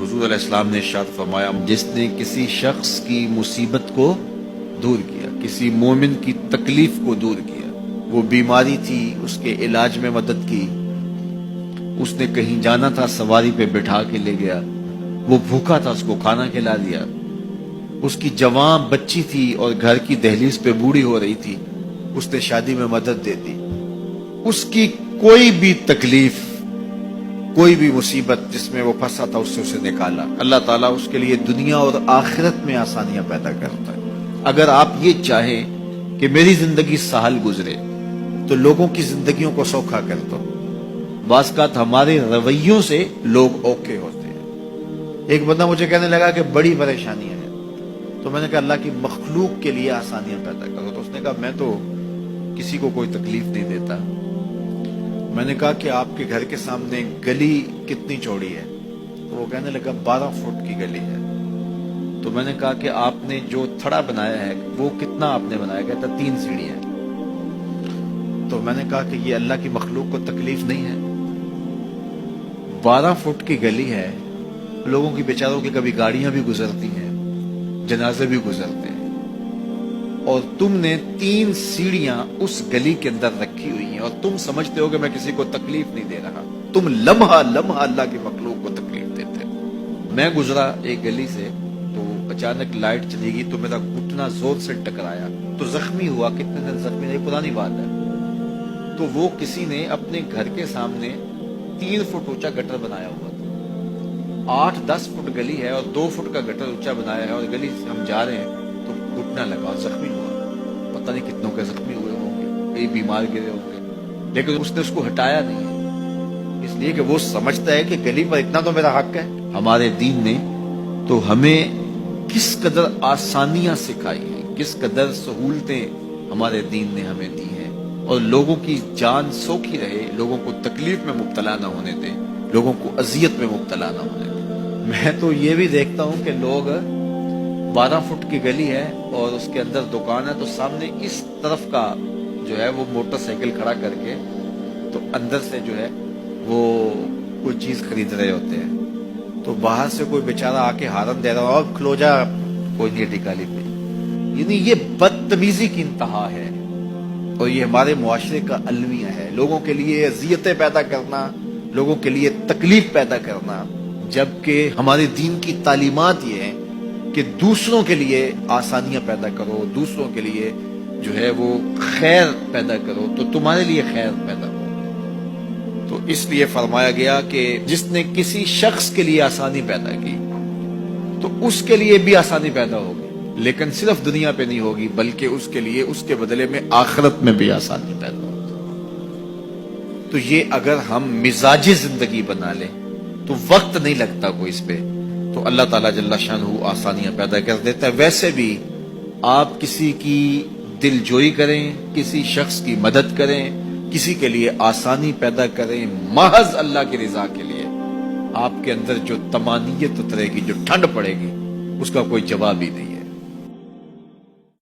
حضور علیہ السلام نے ارشاد فرمایا، جس نے کسی شخص کی مصیبت کو دور کیا، کسی مومن کی تکلیف کو دور کیا، وہ بیماری تھی اس کے علاج میں مدد کی، اس نے کہیں جانا تھا سواری پہ بٹھا کے لے گیا، وہ بھوکا تھا اس کو کھانا کھلا دیا، اس کی جوان بچی تھی اور گھر کی دہلیز پہ بوڑھی ہو رہی تھی، اس نے شادی میں مدد دے دی، اس کی کوئی بھی تکلیف، کوئی بھی مصیبت جس میں وہ پھنسا تھا اس سے اسے نکالا۔ اللہ تعالیٰ اس کے لیے دنیا اور آخرت میں آسانیاں پیدا کرتا ہے۔ اگر آپ یہ چاہیں کہ میری زندگی سہل گزرے تو لوگوں کی زندگیوں کو سوکھا کر دو۔ بعض اوقات ہمارے رویوں سے لوگ اوکے ہوتے ہیں۔ ایک بندہ مجھے کہنے لگا کہ بڑی پریشانیاں ہیں، تو میں نے کہا اللہ کی مخلوق کے لیے آسانیاں پیدا کرو۔ تو اس نے کہا میں تو کسی کو کوئی تکلیف نہیں دیتا۔ میں نے کہا کہ آپ کے گھر کے سامنے گلی کتنی چوڑی ہے؟ تو وہ کہنے لگا 12 فٹ کی گلی ہے۔ تو میں نے کہا کہ آپ نے جو تھڑا بنایا ہے وہ کتنا آپ نے بنایا؟ کہتا 3 سیڑھیاں۔ تو میں نے کہا کہ یہ اللہ کی مخلوق کو تکلیف نہیں ہے؟ 12 فٹ کی گلی ہے، لوگوں کی بیچاروں کی کبھی گاڑیاں بھی گزرتی ہیں، جنازے بھی گزرتے ہیں، اور تم نے 3 سیڑھیاں اس گلی کے اندر رکھی ہوئی ہیں اور تم سمجھتے ہو کہ میں کسی کو تکلیف نہیں دے رہا۔ تم لمحہ لمحہ اللہ کی مخلوق کو تکلیف دیتے ہو۔ میں گزرا ایک گلی سے تو اچانک لائٹ چلی گئی تو میرا گھٹنا زور سے ٹکرایا تو زخمی ہوا۔ کتنے دن زخمی نہیں، پرانی بات ہے۔ تو وہ کسی نے اپنے گھر کے سامنے 3 فٹ اونچا گٹر بنایا ہوا تھا۔ 8-10 فٹ گلی ہے اور 2 فٹ کا گٹر اونچا بنایا ہے، اور گلی سے ہم جا رہے ہیں تو گھٹنا لگا اور زخمی ہوا۔ پتہ نہیں کتنوں کے زخمی ہوئے ہوں گے، کئی بیمار گرے ہوں گے، لیکن اس نے اس کو ہٹایا نہیں ہے، اس لیے کہ وہ سمجھتا ہے کہ گلی پر اتنا تو میرا حق ہے۔ ہمارے دین نے تو ہمیں کس قدر آسانیاں سکھائی ہیں، کس قدر سہولتیں ہمارے دین نے ہمیں دی ہیں، اور لوگوں کی جان سوکھی رہے، لوگوں کو تکلیف میں مبتلا نہ ہونے دیں، لوگوں کو اذیت میں مبتلا نہ ہونے دیں۔ میں تو یہ بھی دیکھتا ہوں کہ لوگ 12 فٹ کی گلی ہے اور اس کے اندر دکان ہے، تو سامنے اس طرف کا جو ہے وہ موٹر سائیکل کھڑا کر کے تو اندر سے جو ہے وہ کوئی چیز خرید رہے ہوتے ہیں، تو باہر سے کوئی بیچارہ آ کے ہارن دے رہا ہو، اب کھلو جا، کوئی نہیں ٹکالی پہ۔ یعنی یہ بدتمیزی کی انتہا ہے، اور یہ ہمارے معاشرے کا المیہ ہے، لوگوں کے لیے اذیتیں پیدا کرنا، لوگوں کے لیے تکلیف پیدا کرنا، جبکہ ہمارے دین کی تعلیمات یہ ہیں کہ دوسروں کے لیے آسانیاں پیدا کرو، دوسروں کے لیے جو ہے وہ خیر پیدا کرو تو تمہارے لیے خیر پیدا ہو۔ تو اس لیے فرمایا گیا کہ جس نے کسی شخص کے لیے آسانی پیدا کی تو اس کے لیے بھی آسانی پیدا ہوگی، لیکن صرف دنیا پہ نہیں ہوگی بلکہ اس کے لیے اس کے بدلے میں آخرت میں بھی آسانی پیدا ہوگی۔ تو یہ اگر ہم مزاجی زندگی بنا لیں تو وقت نہیں لگتا کوئی اس پہ، تو اللہ تعالیٰ جل شانہ آسانیاں پیدا کر دیتا ہے۔ ویسے بھی آپ کسی کی دل جوئی کریں، کسی شخص کی مدد کریں، کسی کے لیے آسانی پیدا کریں محض اللہ کی رضا کے لیے، آپ کے اندر جو طمانینت اترے گی، جو ٹھنڈ پڑے گی، اس کا کوئی جواب ہی نہیں ہے۔